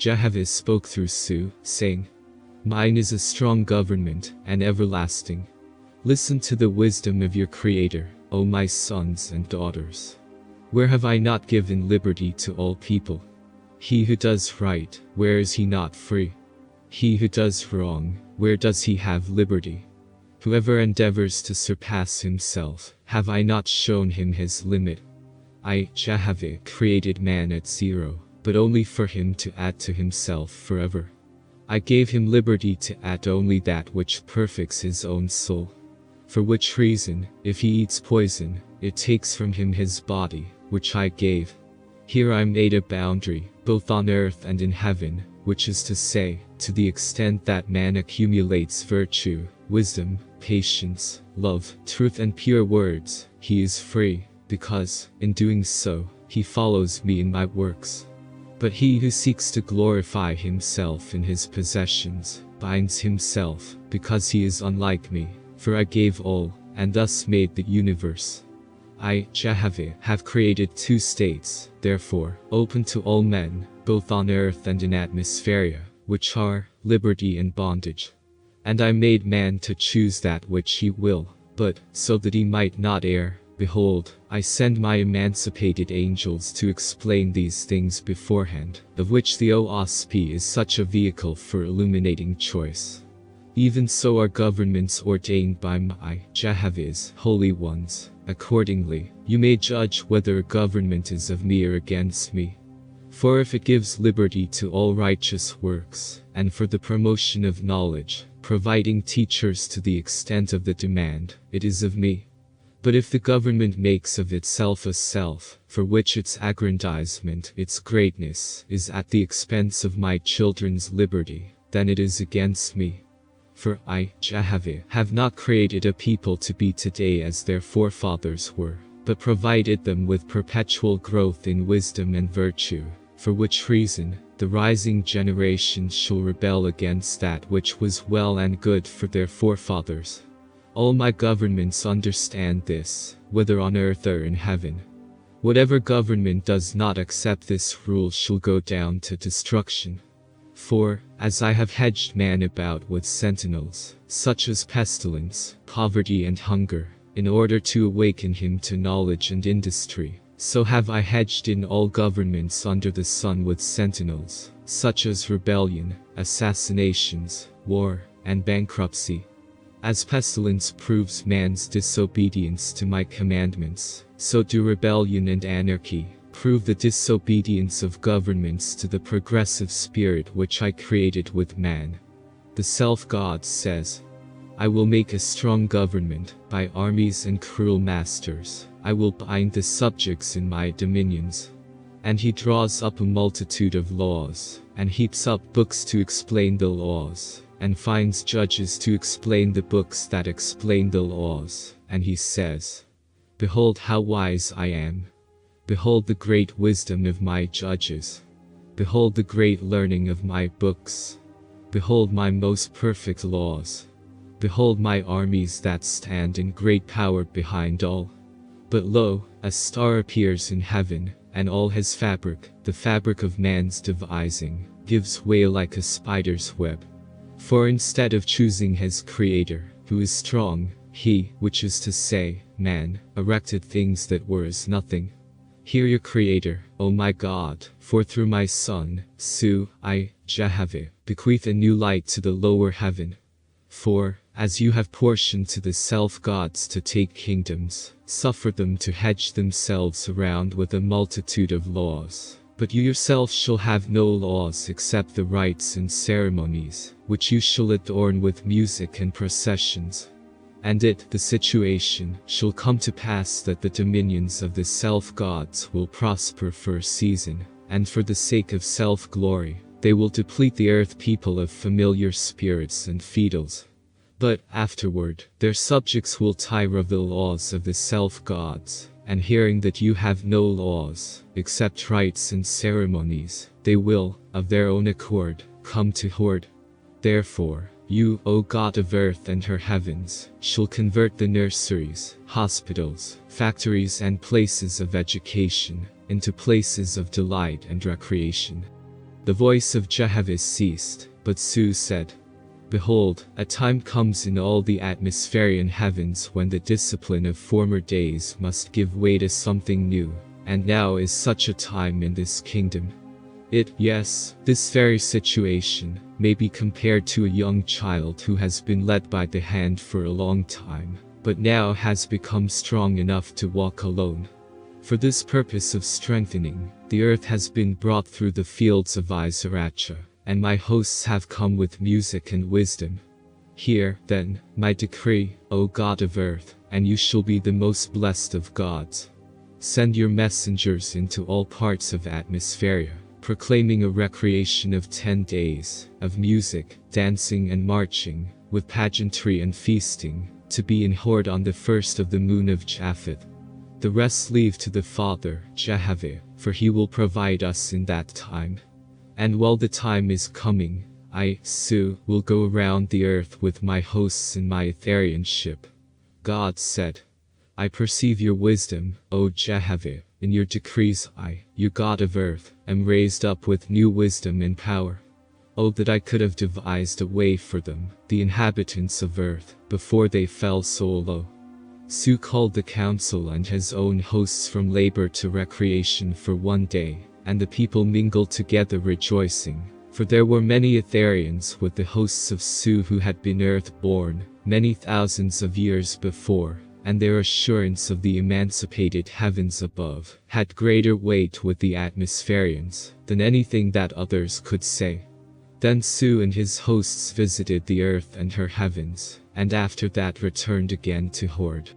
Jehovih spoke through Su, saying, Mine is a strong government, and everlasting. Listen to the wisdom of your Creator, O my sons and daughters. Where have I not given liberty to all people? He who does right, where is he not free? He who does wrong, where does he have liberty? Whoever endeavors to surpass himself, have I not shown him his limit? I, Jehovih, created man at 0, but only for him to add to himself forever. I gave him liberty to add only that which perfects his own soul. For which reason, if he eats poison, it takes from him his body, which I gave. Here I made a boundary, both on earth and in heaven, which is to say, to the extent that man accumulates virtue, wisdom, patience, love, truth and pure words, he is free, because, in doing so, he follows me in my works. But he who seeks to glorify himself in his possessions, binds himself, because he is unlike me, for I gave all, and thus made the universe. I, Jehovih, have created 2 states, therefore, open to all men, both on earth and in atmospheria, which are, liberty and bondage. And I made man to choose that which he will, but, so that he might not err, behold, I send my emancipated angels to explain these things beforehand, of which the Oahspe is such a vehicle for illuminating choice. Even so are governments ordained by my, Jehovih's, holy ones. Accordingly, you may judge whether a government is of me or against me. For if it gives liberty to all righteous works, and for the promotion of knowledge, providing teachers to the extent of the demand, it is of me. But if the government makes of itself a self, for which its aggrandizement, its greatness, is at the expense of my children's liberty, then it is against me. For I, Jehovih, have not created a people to be today as their forefathers were, but provided them with perpetual growth in wisdom and virtue, for which reason, the rising generations shall rebel against that which was well and good for their forefathers. All my governments understand this, whether on earth or in heaven. Whatever government does not accept this rule shall go down to destruction. For, as I have hedged man about with sentinels, such as pestilence, poverty and hunger, in order to awaken him to knowledge and industry, so have I hedged in all governments under the sun with sentinels, such as rebellion, assassinations, war, and bankruptcy. As pestilence proves man's disobedience to my commandments, so do rebellion and anarchy prove the disobedience of governments to the progressive spirit which I created with man. The self-God says, I will make a strong government, by armies and cruel masters, I will bind the subjects in my dominions. And he draws up a multitude of laws, and heaps up books to explain the laws, and finds judges to explain the books that explain the laws, and he says, Behold how wise I am. Behold the great wisdom of my judges. Behold the great learning of my books. Behold my most perfect laws. Behold my armies that stand in great power behind all. But lo, a star appears in heaven, and all his fabric, the fabric of man's devising, gives way like a spider's web. For instead of choosing his Creator, who is strong, he, which is to say, man, erected things that were as nothing. Hear your Creator, O my God, for through my Son, Su, I, Jehovih, bequeath a new light to the lower heaven. For, as you have portioned to the self-gods to take kingdoms, suffer them to hedge themselves around with a multitude of laws. But you yourself shall have no laws except the rites and ceremonies, which you shall adorn with music and processions. And it, the situation, shall come to pass that the dominions of the self-gods will prosper for a season, and for the sake of self-glory, they will deplete the earth people of familiar spirits and fiedles. But, afterward, their subjects will tire of the laws of the self-gods, and hearing that you have no laws, except rites and ceremonies, they will, of their own accord, come to hoard. Therefore, you, O God of earth and her heavens, shall convert the nurseries, hospitals, factories and places of education, into places of delight and recreation. The voice of Jehovih ceased, but Su said, Behold, a time comes in all the atmospherian heavens when the discipline of former days must give way to something new, and now is such a time in this kingdom. Yes, this very situation, may be compared to a young child who has been led by the hand for a long time, but now has become strong enough to walk alone. For this purpose of strengthening, the earth has been brought through the fields of Izaracha, and my hosts have come with music and wisdom. Hear, then, my decree, O God of earth, and you shall be the most blessed of gods. Send your messengers into all parts of Atmospheria, proclaiming a recreation of 10 days, of music, dancing and marching, with pageantry and feasting, to be in Hord on the first of the moon of Japheth. The rest leave to the Father, Jehovih, for he will provide us in that time. And while the time is coming, I, Su, will go around the earth with my hosts in my Etherian ship. God said, I perceive your wisdom, O Jehovih. In your decrees I, you God of earth, am raised up with new wisdom and power. Oh, that I could have devised a way for them, the inhabitants of earth, before they fell so low. Su called the council and his own hosts from labor to recreation for 1 day, and the people mingled together rejoicing, for there were many Etherians with the hosts of Su who had been earth-born, many thousands of years before, and their assurance of the emancipated heavens above had greater weight with the Atmospherians than anything that others could say. Then Su and his hosts visited the earth and her heavens, and after that returned again to Hord.